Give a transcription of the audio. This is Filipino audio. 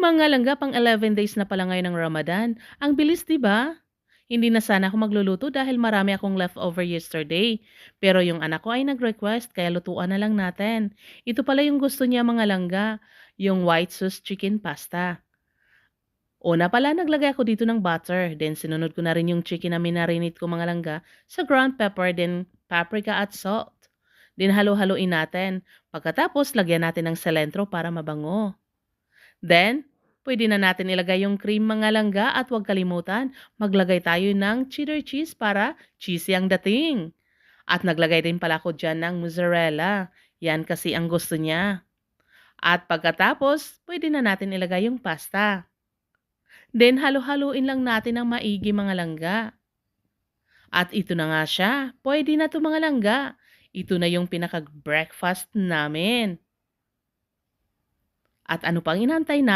Mga langga, pang 11 days na pala ngayon ng Ramadan. Ang bilis, 'di ba? Hindi na sana ako magluluto dahil marami akong leftover yesterday. Pero yung anak ko ay nag-request kaya lutuan na lang natin. Ito pala yung gusto niya, mga langga, yung white sauce chicken pasta. Una pala naglagay ako dito ng butter, then sinunod ko na rin yung chicken na minarinate ko, mga langga, sa ground pepper, then paprika at salt. Then halo-haluin natin. Pagkatapos, lagyan natin ng cilantro para mabango. Then, pwede na natin ilagay yung cream, mga langga, at huwag kalimutan, maglagay tayo ng cheddar cheese para cheesy ang dating. At naglagay din pala ako dyan ng mozzarella. Yan kasi ang gusto niya. At pagkatapos, pwede na natin ilagay yung pasta. Then, halo-haluin lang natin ng maigi, mga langga. At ito na nga siya. Pwede na to, mga langga. Ito na yung pinaka-breakfast namin. At ano pang inantay na?